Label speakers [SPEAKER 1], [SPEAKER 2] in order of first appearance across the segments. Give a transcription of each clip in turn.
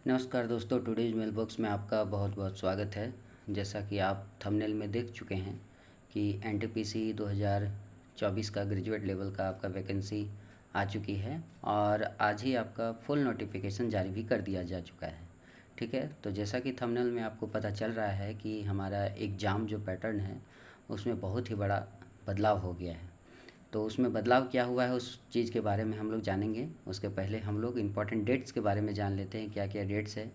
[SPEAKER 1] नमस्कार दोस्तों, today's mail box में आपका बहुत बहुत स्वागत है। जैसा कि आप थंबनेल में देख चुके हैं कि एनटीपीसी 2024 का ग्रेजुएट लेवल का आपका वैकेंसी आ चुकी है और आज ही आपका फुल नोटिफिकेशन जारी भी कर दिया जा चुका है। ठीक है, तो जैसा कि थंबनेल में आपको पता चल रहा है कि हमारा एग्ज़ाम जो पैटर्न है उसमें बहुत ही बड़ा बदलाव हो गया है। तो उसमें बदलाव क्या हुआ है उस चीज़ के बारे में हम लोग जानेंगे। उसके पहले हम लोग इम्पॉर्टेंट डेट्स के बारे में जान लेते हैं, क्या क्या डेट्स है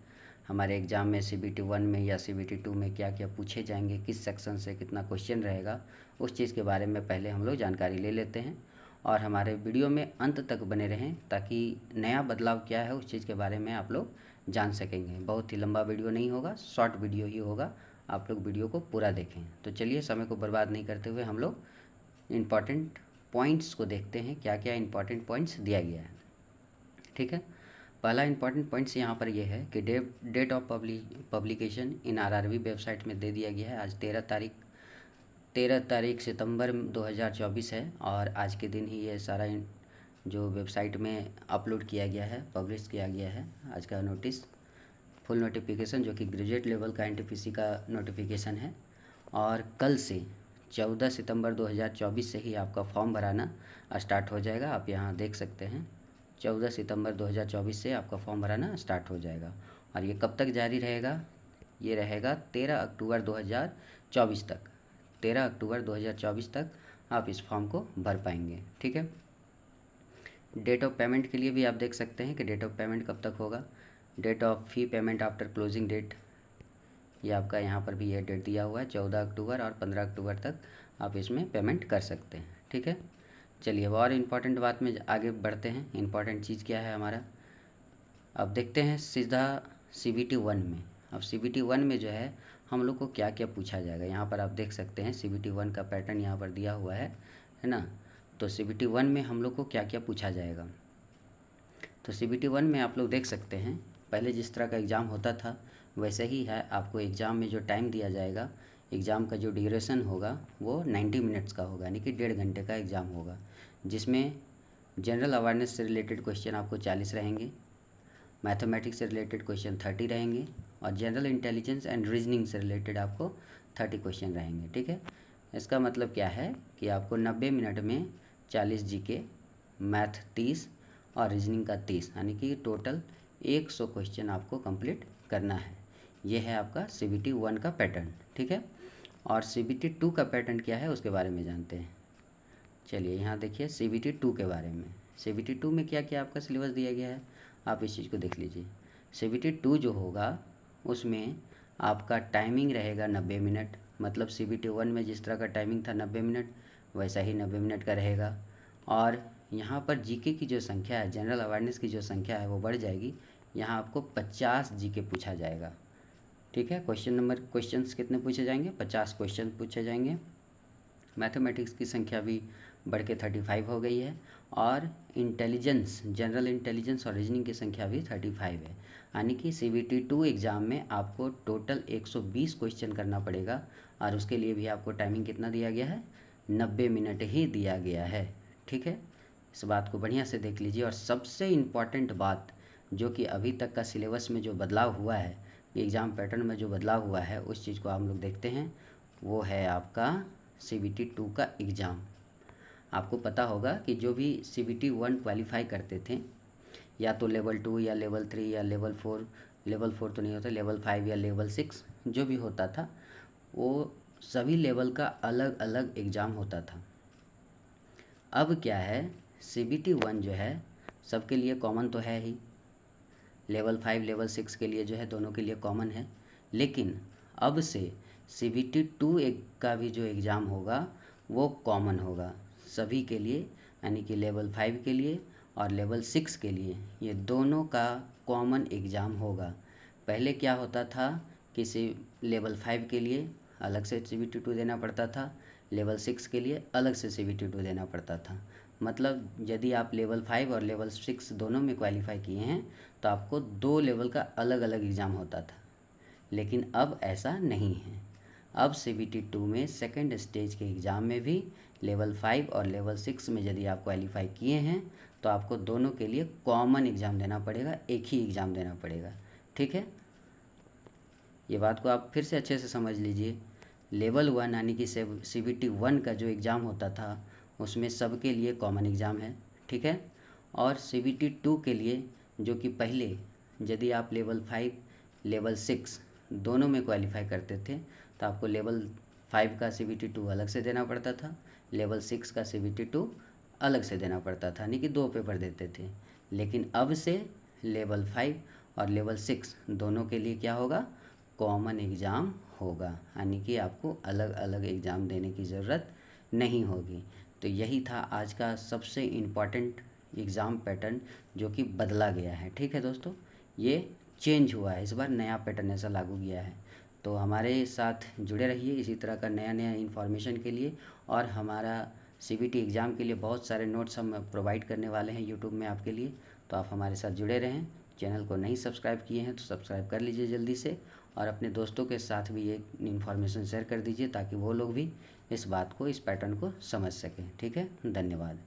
[SPEAKER 1] हमारे एग्ज़ाम में, सीबीटी 1 में या सीबीटी 2 में क्या क्या पूछे जाएंगे, किस सेक्शन से कितना क्वेश्चन रहेगा, उस चीज़ के बारे में पहले हम लोग जानकारी ले लेते हैं। और हमारे वीडियो में अंत तक बने रहें ताकि नया बदलाव क्या है उस चीज़ के बारे में आप लोग जान सकेंगे। बहुत ही लंबा वीडियो नहीं होगा, शॉर्ट वीडियो ही होगा, आप लोग वीडियो को पूरा देखें। तो चलिए समय को बर्बाद नहीं करते हुए हम लोग इम्पॉर्टेंट पॉइंट्स को देखते हैं, क्या क्या इंपॉर्टेंट पॉइंट्स दिया गया है। ठीक है, पहला इंपॉर्टेंट पॉइंट्स यहाँ पर ये है कि date of publication in RRB website में दे दिया गया है। आज 13 तारीख सितंबर 2024 है और आज के दिन ही ये सारा जो वेबसाइट में अपलोड किया गया है, पब्लिश किया गया है आज का नोटिस, फुल नोटिफिकेशन जो कि ग्रेजुएट लेवल का एनटीपीसी का नोटिफिकेशन है। और कल से 14 सितंबर 2024 से ही आपका फॉर्म भराना स्टार्ट हो जाएगा। आप यहाँ देख सकते हैं 14 सितंबर 2024 से आपका फॉर्म भराना स्टार्ट हो जाएगा। और ये कब तक जारी रहेगा? ये रहेगा 13 अक्टूबर 2024 तक। 13 अक्टूबर 2024 तक आप इस फॉर्म को भर पाएंगे। ठीक है, डेट ऑफ पेमेंट के लिए भी आप देख सकते हैं कि डेट ऑफ पेमेंट कब तक होगा। Date of fee payment after closing date, ये आपका यहाँ पर भी ये डेट दिया हुआ है 14 अक्टूबर और 15 अक्टूबर तक आप इसमें पेमेंट कर सकते हैं। ठीक है, चलिए अब और इम्पॉर्टेंट बात में आगे बढ़ते हैं। इम्पॉर्टेंट चीज़ क्या है हमारा, अब देखते हैं सीधा सीबीटी 1 में। अब सीबीटी 1 में जो है हम लोग को क्या क्या पूछा जाएगा, यहाँ पर आप देख सकते हैं सीबीटी 1 का पैटर्न यहाँ पर दिया हुआ है ना। तो सीबीटी 1 में हम लोग को क्या क्या पूछा जाएगा, तो सीबीटी 1 में आप लोग देख सकते हैं पहले जिस तरह का एग्ज़ाम होता था वैसे ही है। आपको एग्ज़ाम में जो टाइम दिया जाएगा, एग्ज़ाम का जो ड्यूरेशन होगा वो 90 मिनट्स का होगा, यानी कि 1.5 घंटे का एग्ज़ाम होगा, जिसमें जनरल अवेयरनेस से रिलेटेड क्वेश्चन आपको 40 रहेंगे, मैथमेटिक्स से रिलेटेड क्वेश्चन 30 रहेंगे और जनरल इंटेलिजेंस एंड रीजनिंग से रिलेटेड आपको 30 क्वेश्चन रहेंगे। ठीक है, इसका मतलब क्या है कि आपको 90 मिनट में 40 जीके, मैथ 30 और रीजनिंग का 30, यानी कि टोटल 100 क्वेश्चन आपको कंप्लीट करना है। ये है आपका सीबीटी 1 का पैटर्न। ठीक है, और सीबीटी 2 का पैटर्न क्या है उसके बारे में जानते हैं। चलिए यहाँ देखिए सीबीटी 2 के बारे में। सीबीटी 2 में क्या क्या आपका सिलेबस दिया गया है, आप इस चीज़ को देख लीजिए। सीबीटी 2 जो होगा उसमें आपका टाइमिंग रहेगा 90 मिनट, मतलब सीबीटी 1 में जिस तरह का टाइमिंग था 90 मिनट वैसा ही 90 मिनट का रहेगा। और यहाँ पर जीके की जो संख्या है, जनरल अवेयरनेस की जो संख्या है वो बढ़ जाएगी। यहाँ आपको 50 जीके पूछा जाएगा। ठीक है, क्वेश्चंस कितने पूछे जाएंगे? 50 क्वेश्चन पूछे जाएंगे। मैथमेटिक्स की संख्या भी बढ़ के 35 हो गई है और इंटेलिजेंस, जनरल इंटेलिजेंस और रीजनिंग की संख्या भी 35 है, यानी कि सीबीटी 2 एग्ज़ाम में आपको टोटल 120 क्वेश्चन करना पड़ेगा और उसके लिए भी आपको टाइमिंग कितना दिया गया है? 90 मिनट ही दिया गया है। ठीक है, इस बात को बढ़िया से देख लीजिए। और सबसे इम्पॉर्टेंट बात जो कि अभी तक का सिलेबस में जो बदलाव हुआ है, एग्ज़ाम पैटर्न में जो बदलाव हुआ है, उस चीज़ को हम लोग देखते हैं। वो है आपका सीबीटी 2 का एग्ज़ाम। आपको पता होगा कि जो भी सीबीटी 1 क्वालिफाई करते थे, या तो लेवल 2 या लेवल 3 या लेवल 4, लेवल 4 तो नहीं होता, लेवल 5 या लेवल 6 जो भी होता था, वो सभी लेवल का अलग अलग एग्ज़ाम होता था। अब क्या है, सीबीटी 1 जो है सबके लिए कॉमन तो है ही, लेवल 5 लेवल 6 के लिए जो है दोनों के लिए कॉमन है, लेकिन अब से सीबीटी 2 का भी जो एग्ज़ाम होगा वो कॉमन होगा सभी के लिए, यानी कि लेवल 5 के लिए और लेवल 6 के लिए, ये दोनों का कॉमन एग्ज़ाम होगा। पहले क्या होता था कि लेवल 5 के लिए अलग से सीबीटी 2 देना पड़ता था, लेवल 6 के लिए अलग से सीबीटी 2 देना पड़ता था। मतलब यदि आप लेवल 5 और लेवल 6 दोनों में क्वालिफाई किए हैं तो आपको 2 लेवल का अलग अलग एग्ज़ाम होता था, लेकिन अब ऐसा नहीं है। अब सीबीटी 2 में सेकंड स्टेज के एग्ज़ाम में भी लेवल 5 और लेवल 6 में यदि आप क्वालिफाई किए हैं तो आपको दोनों के लिए कॉमन एग्ज़ाम देना पड़ेगा, एक ही एग्ज़ाम देना पड़ेगा। ठीक है, ये बात को आप फिर से अच्छे से समझ लीजिए। लेवल 1 यानी कि CBT 1 का जो एग्ज़ाम होता था उसमें सबके लिए कॉमन एग्ज़ाम है, ठीक है। और CBT 2 के लिए जो कि पहले यदि आप लेवल 5 लेवल 6 दोनों में क्वालिफाई करते थे तो आपको लेवल 5 का CBT 2 अलग से देना पड़ता था, लेवल 6 का CBT 2 अलग से देना पड़ता था, यानी कि 2 पेपर देते थे। लेकिन अब से लेवल 5 और लेवल 6 दोनों के लिए क्या होगा, कॉमन एग्ज़ाम होगा, यानी कि आपको अलग अलग एग्ज़ाम देने की ज़रूरत नहीं होगी। तो यही था आज का सबसे इम्पॉर्टेंट एग्ज़ाम पैटर्न जो कि बदला गया है, ठीक है दोस्तों। ये चेंज हुआ है, इस बार नया पैटर्न ऐसा लागू किया है। तो हमारे साथ जुड़े रहिए इसी तरह का नया नया इन्फॉर्मेशन के लिए। और हमारा CBT एग्ज़ाम के लिए बहुत सारे नोट्स हम प्रोवाइड करने वाले हैं यूट्यूब में आपके लिए, तो आप हमारे साथ जुड़े रहें। चैनल को नहीं सब्सक्राइब किए हैं तो सब्सक्राइब कर लीजिए जल्दी से, और अपने दोस्तों के साथ भी ये इन्फॉर्मेशन शेयर कर दीजिए ताकि वो लोग भी इस बात को, इस पैटर्न को समझ सकें, ठीक है। धन्यवाद।